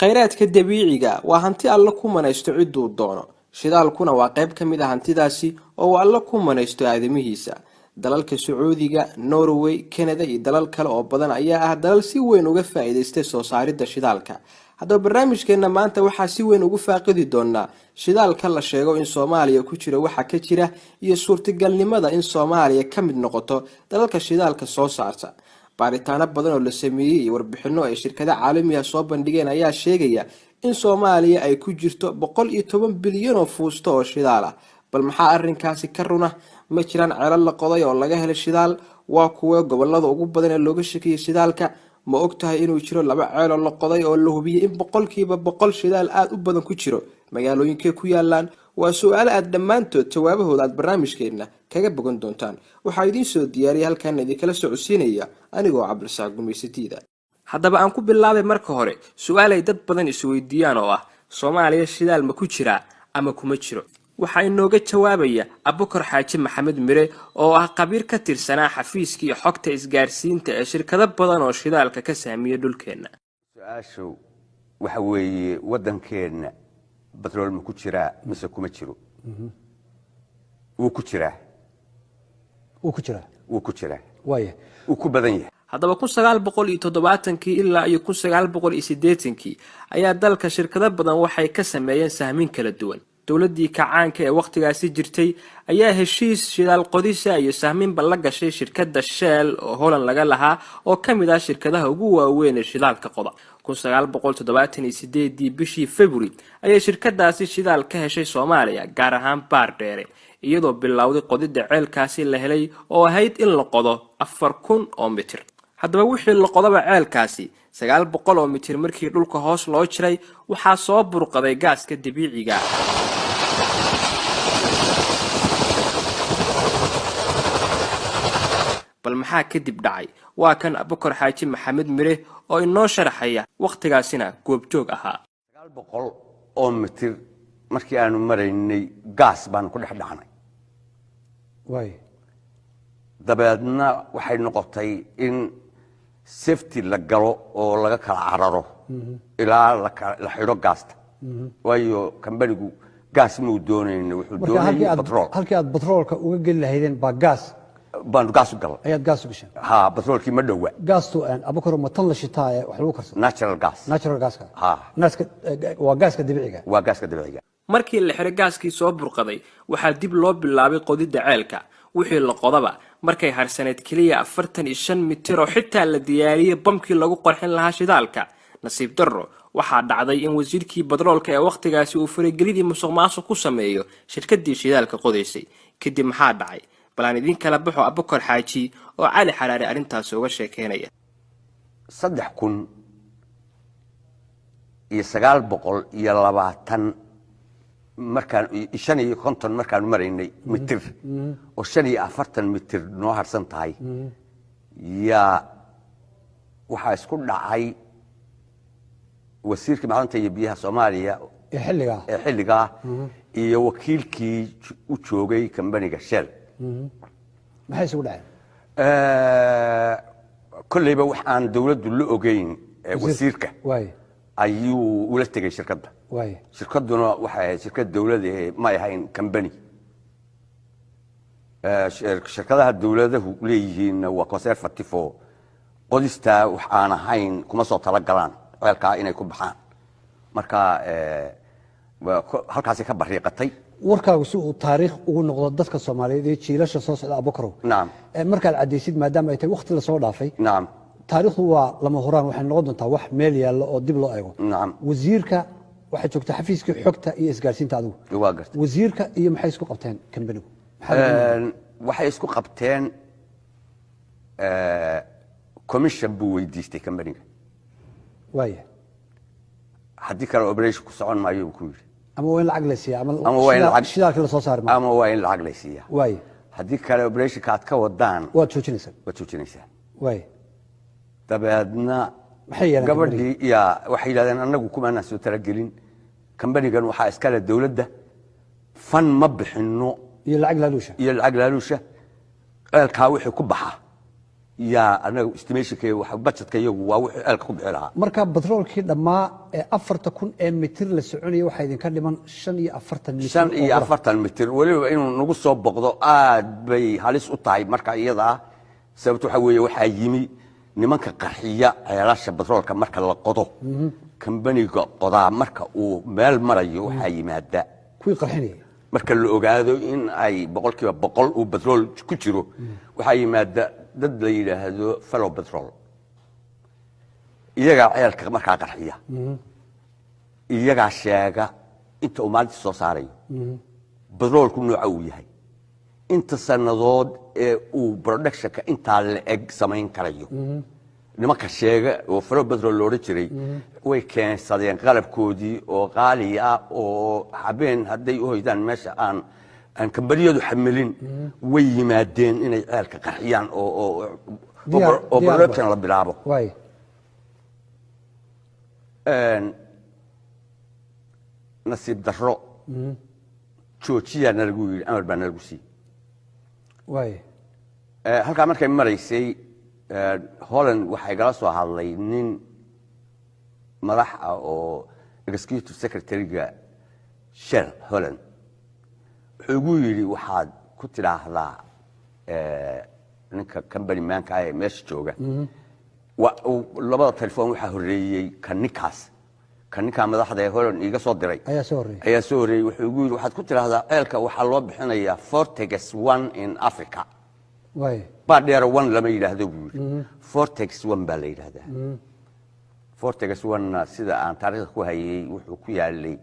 khayraadka dabiiciga waa hanti alla ku manaysto ciduu doono. Shidaalkuna waa qayb ka mid ah hantidaasi oo alla ku manaysto aadamihiisa. dalalka Sacuudiga, Norway, Canada iyo dalal kale oo badan ayaa ah dalal si weyn uga faa'iideystay soo saaridda shidaalka. Haddaba barnaamijkeena maanta waxaa si weyn ugu faaqidi doonaa shidaalka la sheego in Soomaaliya ku jira waxa ka jira iyo suurtagalnimada in Soomaaliya ka mid noqoto dalalka shidaalka soo saarta. baaritaano badan oo la sameeyay iyo warbixino ay shirkadaha caalamiga soo bandhigeen ayaa sheegaya in Soomaaliya ay ku jirto 110 bilyan oo fuusto oo shidaal ah. bal maxaa arrinkaasi ka runa? ma jiraan ceelal la qoday oo laga helay shidaal? waa kuwa gobolada ugu badan ee looga shaqeeyay shidaalka? ma ogtahay inuu jiro laba ceel oo la qoday oo la hubiyay in 100% shidaal aad u badan ku jiro magaalooyinka ku yaalaan? waa su'aalo aad dhammaantood jawaabahooda aad barnaamijkeena kaga bogan doontaan. waxaa idin soo diyaariyay halkan idin kala socodsiinaya anigoo Cabdirasaaq Gumeysatiida. haddaba aan ku bilaabay marka hore su'aal ay dad badan isweydiiyaan oo ah Soomaaliya shidaal ma ku jira ama kuma jiro? waxaa inooga jawaabaya Abukar Xaaji Maxamed Mire oo ah qabiir ka tirsanaa xafiiskii xogta isgaarsiinta ee shirkado badan oo shidaalka ka saamiya dhulkeena. su'aashu waxa weeye wadankeena batrool ma ku jira mise kuma jiro? wuu ku jiraa waaye wuu ku badan yahay. haddaba 1970 ilaa 1980 ayaa dalka shirkado badan waxay ka sameeyeen sahmin kala duwan. dawladii kacaanka ee waqtigaasi jirtay ayaa heshiis shidaal qodisa iyo sahmin la gashay shirkadda Shell oo Holland laga lahaa oo kamid ah shirkadaha ugu waaweyn ee shidaalka qoda. 1978 bishii February ayaa shirkadaasi shidaal ka heshay Soomaaliya gaar ahaan Baardheere iyadoo bilowday qodida ceelkaasi la helay oo ahayd in la qodo 4000 oo mitir. haddaba wixii la qodaba ceelkaasi 900 oo mitir markii dhulka hoos loo jiray waxaa soo burqaday gaaska dabiiciga ah. bal maxaa kadib dhacay? waa kan Abukar Xaaji Maxamed Mire oo inoo sharaxaya waqtigaasina goobjoog ahaa. 900 oo mitir markii aanu maraynay gaas baan ku dhexdhacnay. dabeedna waxay noqotay in safety la galo oo laga kala cararo ilaa la xiro gaasta. waayo kambanigu gaas muu doonayna wuxuu doonayay batrool. halkii aad batroolka uga geli lahaydeen baa gaas baan gaas u galay. ayaad gaas u gashay? ha batroolkii ma dhawa. gaastu Abukar ma tan la shitaa wax lagu karsado? natural gas. ha naaska waa gaaska dabiiciga. waa gaaska dabiiciga. markii la xiray gaaskii soo burqaday waxaa dib loo bilaabay qodida ceelka. wixii la qodaba markay harsaneed kaliya 45 mitir oo xitaa la diyaariyay bamkii lagu qorxin lahaa shidaalka. nasiib darro waxaa dhacday in wasiirkii batroolka ee waqtigaasi uu faragelidii musuqmaasuq ku sameeyo shirkadii shidaalka qodaysay. kadib maxaa dhacay? balaan idin kala baxo Abukar Xaaji oo Cali Xaraari arintaas uga sheekeynaya. 3920 markaan 55 markaan maraynay mitir oo 45 mitir noo harsan tahay yaa waxa isku dhacay wasiirka macdanta iyo biyaha Soomaaliya ee xilliga iyo wakiilkii u joogay kambaniga Shell. maxay isku dhaceen? kullayba waxaan dawladdu la ogeyn wasiirka ayuu ula tagay shirkadda. shirkadduna waxay ahayd shirkad dawladeed ma ahayn kambani. shirkadaha dawladahu leeyihiin waa conservative oo qodista wax aan ahayn kuma soo tala galaan ceelkaa inay ku baxaan. marka halkaasi ka bariiqatay. warkaagu si uu taariikh ugu noqdo dadka Soomaaliyeed ee jiilasha soo socda Abukar. naam. markaad cadeysid maadaama ay tahay waqti la soo dhaafay. naam. taariikhdu waa lama huraan waxay noqon doontaa wax meel yaalo oo dib loo eego. naam. wasiirka waxa joogta xafiiskii xogta iyo isgaarsiinta adigu. waa gartay. wasiirka iyo maxay isku qabteen kambanigu? waxay isku qabteen commission buu weydiistay kambaniga. haddii kale operation ku socon maayo ku yiri. ama waa in lacag la siiyaa ama shidaalka la soo saaro ama waa in lacag la siiyaa. haddii kale operation ka aad ka wadaan waad joojinaysaa. dabeedna gabadhii waxay yidhahdeen annagu kumaana soo talagelin kambanigan waxaa iskale dawladda fan ma bixinno iyo lacag laaluusha ceelkaa wixii ku baxa yaa anagu estimationka waxa budgetka iyagu waa wixii ceelka ku bixi lahaa marka batroolkii dhammaa ee 4,000 ee mitir la soconaya waxaa idinka dhiman 45 mitir 45 mitir waliba inuu nagu soo boqdo aad bay halis u tahay marka iyada sababtu waxa weeye waxaa yimi nimanka qarxiya ceelasha batroolka marka la qodo kambaniga qodaa marka uu meel marayo waxaa yimaada kuwii qarxinaya marka la ogaado in ay 100% uu batrool ku jiro waxaa yimaada dad la yiraahdo fellow petrol iyaga ceelka markaa qarxiya iyaga sheega inta uu maalintii soo saaray batroolku nooca uu yahay inta sanadood ee uu productionka inta la eg samayn karayo nimanka sheega oo fellow petrol loo jiray way keensadeen qalabkoodii oo qaali ah oo habeen haday u hoydaan meesha aan kambariyadu xamilin way yimaadeen inay ceelka qarxiyaan oo production la bilaabo way nasiib darro joojiya nalagu yiri amar baa nalagu sii way halka markay maraysay Holland waxay gala soo hadlay nin madax ah oo executive secretary-ga Shell Holland wuxuu yiri waxaad ku tiraahdaa ninka company manka ay meesha jooga labada telefoon waxa horeeyay kaninka madaxda Holland iga soo diray ayaa soo horeeyay wuxuu yiri waxaad ku tiraahdaa ceelka waxa loo bixinayaa Vortex 1 in Africa way baadheer 1 lama yiraahdo Vortex 1 baa la yiraahdaa Vortex 1 sida aan taariikhda ku hayay wuxuu ku yaalay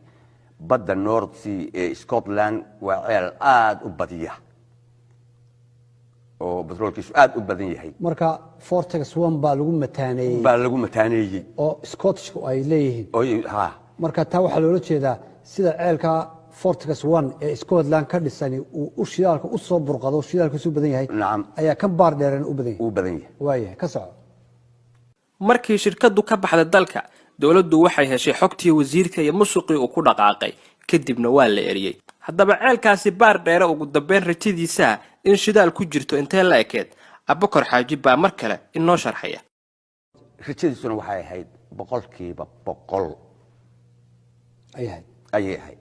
badda North Sea ee Scotland waa ceel aad u badiya oo batroolkiisu aad u badan yahay marka Vortex 1 baa lagu mataaneeyay oo Scottish ay leeyihiin marka taa waxa loo jeedaa sida ceelka Vortex 1 ee Scotland ka dhisani uu shidaalka u soo burqado shidaalka soo badan yahay ayaa kan baar dheeran u badan yahay way ka soco markii shirkadu ka baxday dalka dawladdu waxay heshay xogtii wasiirka iyo musuqii uu ku dhaqaaqay kadibna waa la eriyay haddaba ceelkaasi baar dheere ugu dambeyn rajadiisa in shidaal ku jirto intee la ekeed Abubakar Xaaji baa mar kale inoo sharxaya rajadiisuna waxay ahayd 100% ayay ahayd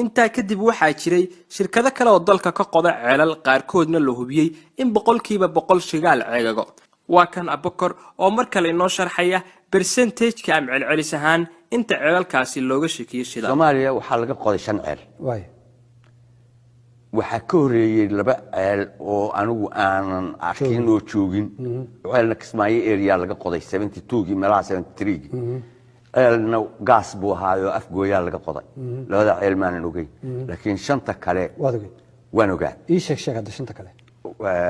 intaa kadib waxaa jiray shirkado kale oo dalka ka qoda ceelal qaarkoodna la hubiyay in 100% shidaal ceegago waa kan Abubakar oo mar kale inoo sharxaya percentage-ka am celcelis ahaan inta ceelalkaasi looga shaqeeyay shidaal Soomaaliya waxa laga qoday 5 ceel way waxa ka horeeyay 2 ceel oo anigu aanan arkin oo joogin ceelna Kismaayo area laga qoday 72 meelaha 73 ceelna gas buu ahaayo afgooyaa laga qoday labada ceel maanan ogeyn laakiin shanta kale waan ogaa ii sheeg hadda shanta kale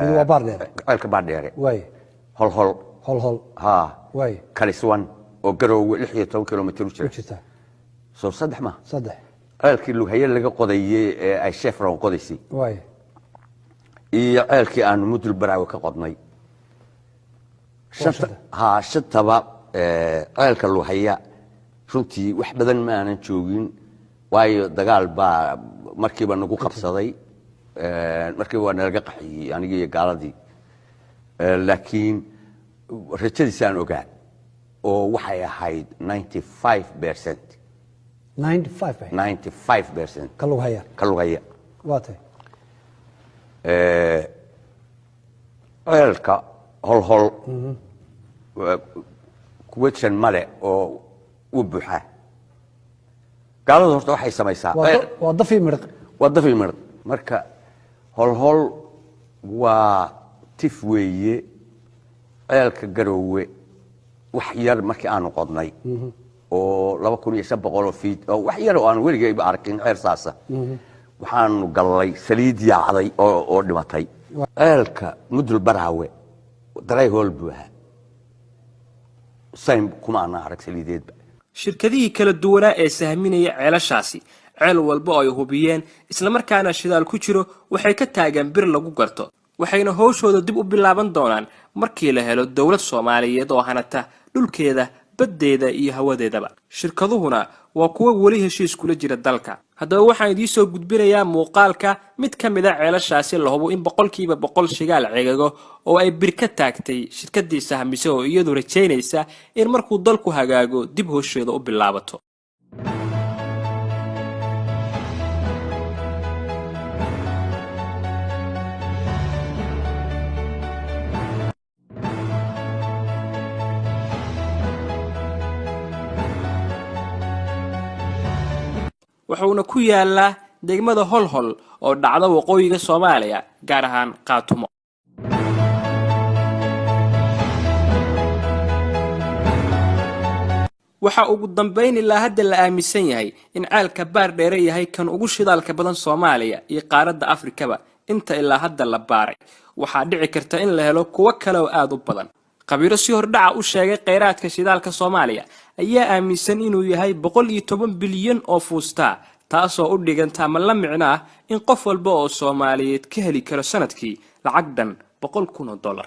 mid waa baar dheere ceelka baar dheere way hol way kaliswan oo garoowe 16 kilomitir u jira soo saddex ceelkii Lughaya laga qodayay ee ay Chevron qodaysay way iyo ceelkii aan Mudul Baraawe ka qodnay shantaba ceelka Lughaya runtii wax badan ma aanan joogin waayo dagaal baa markiiba nagu qabsaday markii waa naga qaxiyay aniga iyo gaaladii laakiin rajadiisa aan ogaa oo waxay ahayd 95% 95% Lughaya waatay ceelka hol question male oo u buuxa gaaladu horta waxay samaysaa waa dafi mirq marka hol waa tif weeye ceelka garoowe wax yar markii aanu qodnay oo 2500 feet oo wax yar oo aan weligay arkin ceer saasa waxaanu galay saliid yaacday oo dhimatay ceelka Mudul Baraawe daray hol buuxa sayn kuma ana arag saliideedba shirkadihii kala duwanaa ee sahminaya ceelashaasi ceel walba oo ay hubiyeen isla markaana shidaal ku jiro waxay ka taagan bir lagu garto waxayna hawshooda dib u bilaaban doonaan markii la helo dawlad Soomaaliyeed oo hanata dhulkeeda baddeeda iyo hawadeedaba. shirkaduhuna waa kuwa weli heshiis kula jira dalka. haddaba waxaan idiin soo gudbinayaa muuqaalka mid ka mid a ceelashaasi la hubo in 100% shidaal ceegago oo ay bir ka taagtay shirkadii Sahmise oo iyadu rajaynaysa in markuu dalku hagaago dib howsheeda u bilaabato. wuxuuna ku yaalaa degmada Holhol oo dhacda waqooyiga Soomaaliya gaar ahaan Qaatumo. waxa ugu dambeyn ilaa hadda la aaminsan yahay in ceelka Baardheere yahay kan ugu shidaalka badan Soomaaliya iyo qaaradda Afrikaba inta ilaa hadda la baaray. waxaa dhici karta in la helo kuwa kale oo aad u badan. qabiiro si hordhaca u sheegay kheyraadka shidaalka Soomaaliya ayaa aaminsan inuu yahay 110 bilyan oo fuusta, taasoo u dhiganta ama la micno ah in qof walba oo Soomaaliyeed ka heli karo sanadkii lacag dhan $100,000.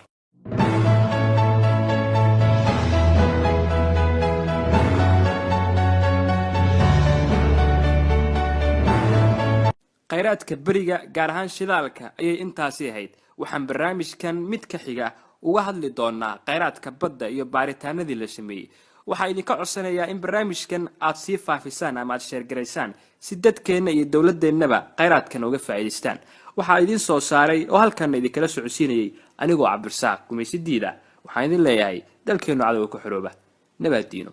kheyraadka bariga gaar ahaan shidaalka ayay intaasi ahayd. waxaan barnaamijkan mid ka xiga uga hadli doonaa kheyraadka badda iyo baaritaanadii la sameeyay. waxaa idinka codsanayaa in barnaamijkan aad sii faafisaan ama aad share gareysaan si dadkeena iyo dawladeennaba kheyraadkan uga faa'iideystaan. waxaa idin soo saaray oo halkan idinkala socodsiinayay anigoo Cabdirasaaq Gumaysidiida. waxaan idin leeyahay dalkeenu cadawga ku xirooba. nabadiino.